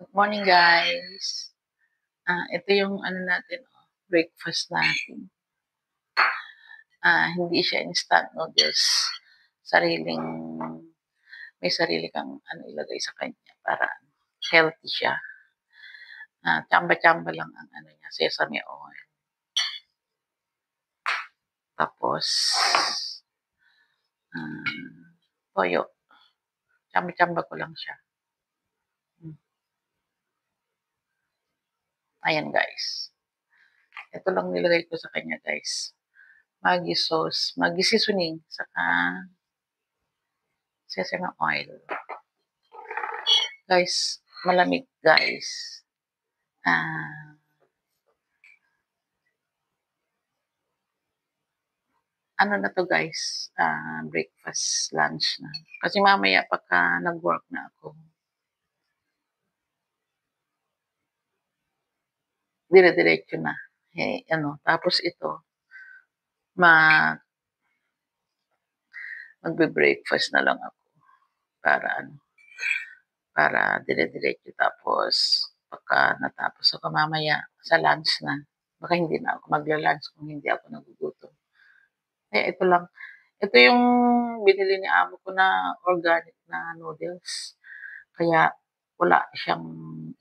Good morning, guys. Ito yung ano natin, breakfast natin. Hindi siya instant noodles. Sariling, may sarili kang ilagay sa kanya para healthy siya. Tsamba-tsamba lang ang niya, sesame oil. Tapos, toyo. Tsamba-tsamba ko lang siya. Ayan, guys. Ito lang nilagay ko sa kanya, guys. Maggi sauce, Maggi seasoning, saka sesame oil. Guys, malamig, guys. Ano na to, guys, breakfast, lunch na. Kasi mamaya pagka nag-work na ako, dire-diretso na. Tapos ito, magbe-breakfast na lang ako para dire-diretso. Tapos pagka natapos ako mamaya sa lunch na, baka hindi na ako magla-lunch kung hindi ako nagugutom. Ito lang. Ito yung binili ni amo ko na organic na noodles. Kaya wala siyang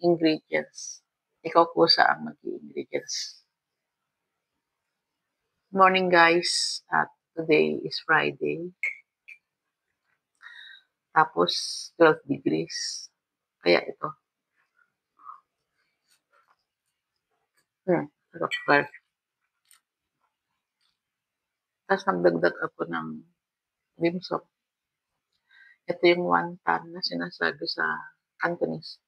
ingredients. Ikaw kusa ang mag-ingredients. Morning, guys. Today is Friday. Tapos 12 degrees. Kaya ito. Sarap, guys. Tapos nagdagdag ako ng dimsum. Ito yung wonton na sinasabi sa Cantonese.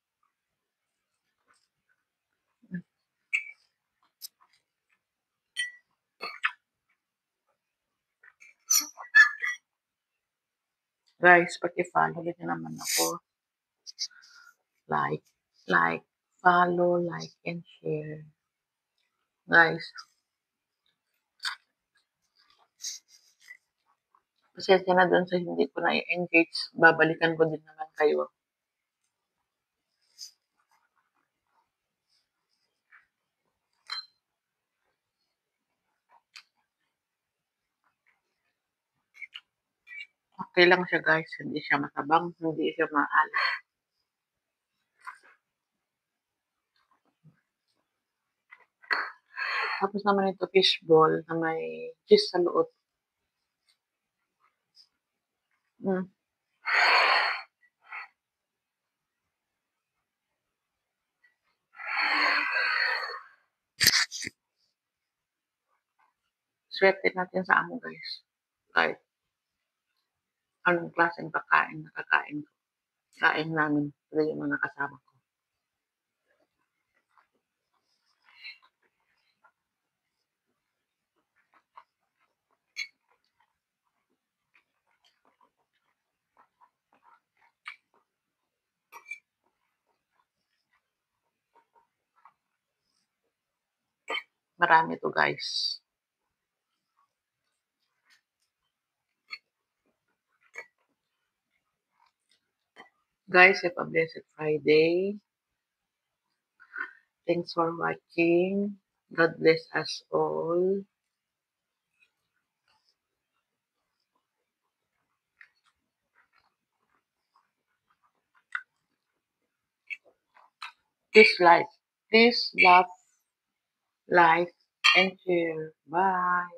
Guys, paki-follow niyo naman ako. Like, follow, like, and share. Guys, pasensya na dun sa hindi ko na-engage. Babalikan ko din naman kayo. Okay lang siya, guys. Hindi siya matabang, hindi siya maalat. Tapos naman ito fishball na may cheese sa loob. Swerte natin sa amo, guys. Kahit anong klaseng pagkain nakakain ko. Kain namin sila yung mga kasama ko. Marami to, guys. Guys, have a blessed Friday. Thanks for watching. God bless us all. Please love, and share. Bye.